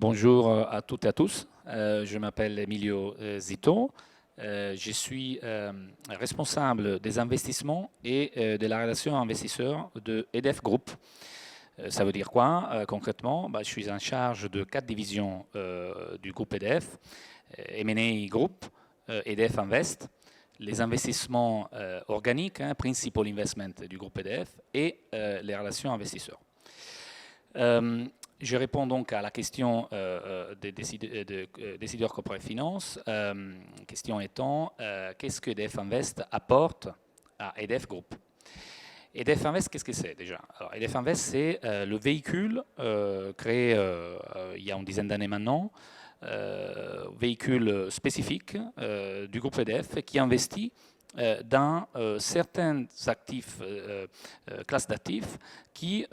Bonjour à toutes et à tous. Je m'appelle Emilio Zito. Je suis responsable des investissements et de la relation investisseur de EDF Group. Ça veut dire quoi concrètement? Je suis en charge de 4 divisions du groupe EDF, M&A Group, EDF Invest, les investissements organiques, Principal Investment du groupe EDF, et les relations investisseurs. Je réponds donc à la question des décideurs corporate finance. Question étant, qu'est-ce que EDF Invest apporte à EDF Group? EDF Invest, qu'est-ce que c'est déjà? Alors, EDF Invest, c'est le véhicule créé il y a une dizaine d'années maintenant, véhicule spécifique du groupe EDF qui investit dans certains actifs, classes d'actifs qui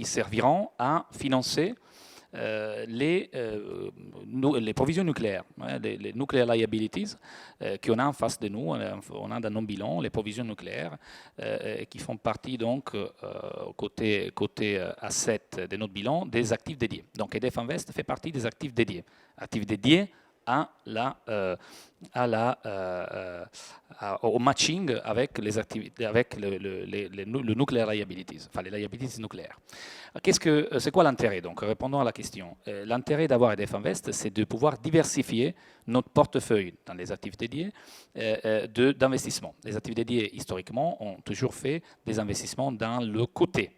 serviront à financer les provisions nucléaires, les nuclear liabilities qu'on a en face de nous, on a dans nos bilans les provisions nucléaires qui font partie donc côté asset de notre bilan des actifs dédiés. Donc EDF Invest fait partie des actifs dédiés au matching avec les activités, avec le nuclear liabilities, enfin les liabilities nucléaires. C'est quoi l'intérêt donc? Répondons à la question. L'intérêt d'avoir EDF Invest, c'est de pouvoir diversifier notre portefeuille dans les actifs dédiés d'investissement. Les actifs dédiés, historiquement, ont toujours fait des investissements dans le côté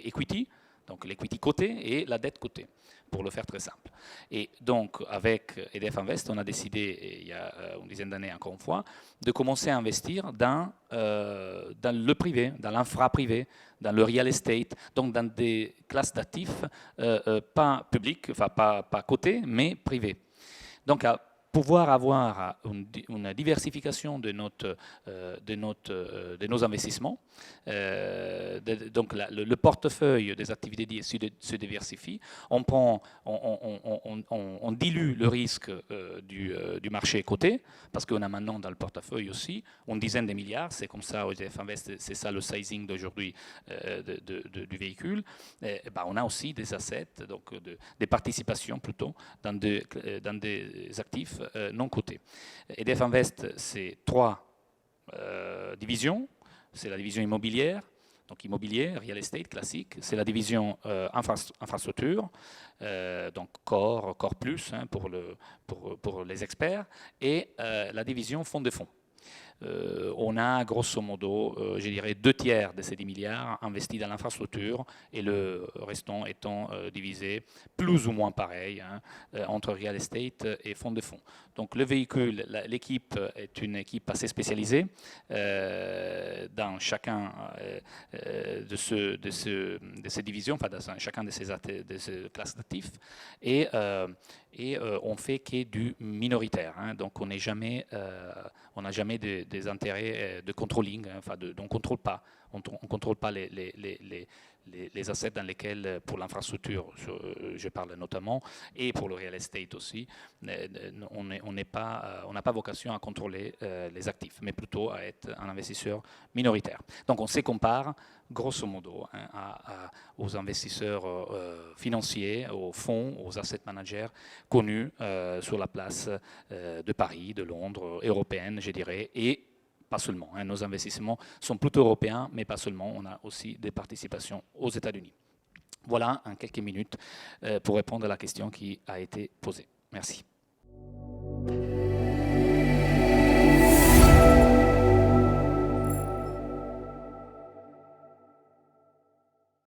equity, donc l'equity coté et la dette cotée, pour le faire très simple. Et donc, avec EDF Invest, on a décidé, il y a une dizaine d'années encore une fois, de commencer à investir dans le privé, dans l'infra privé, dans le real estate, donc dans des classes d'actifs pas publics, enfin pas cotés, mais privés. Donc, à pouvoir avoir une diversification de nos investissements. Donc le portefeuille des activités dédiées se diversifie. On dilue le risque du marché coté, parce qu'on a maintenant dans le portefeuille aussi une dizaine de milliards. C'est comme ça, au EDF Invest, c'est ça le sizing d'aujourd'hui du véhicule. On a aussi des assets, donc des participations plutôt, dans des actifs non cotés. EDF Invest, c'est 3 divisions. C'est la division immobilière, donc immobilier, real estate classique. C'est la division infrastructure, donc Core Plus pour les experts. Et la division fonds de fonds. On a grosso modo, je dirais, 2/3 de ces 10 milliards investis dans l'infrastructure et le restant étant divisé plus ou moins pareil entre real estate et fonds de fonds. Donc le véhicule, l'équipe est une équipe assez spécialisée dans chacun de ces divisions, enfin dans chacun de ces classes d'actifs, et on fait que du minoritaire. Donc on n'a jamais des intérêts de controlling, on ne contrôle pas. On contrôle pas les assets dans lesquels, pour l'infrastructure, je parle notamment, et pour le real estate aussi, on n'a pas vocation à contrôler les actifs, mais plutôt à être un investisseur minoritaire. Donc on se compare, grosso modo, aux investisseurs financiers, aux fonds, aux asset managers connus sur la place de Paris, de Londres, européenne, je dirais, et pas seulement. Nos investissements sont plutôt européens, mais pas seulement. On a aussi des participations aux États-Unis. Voilà en quelques minutes pour répondre à la question qui a été posée. Merci.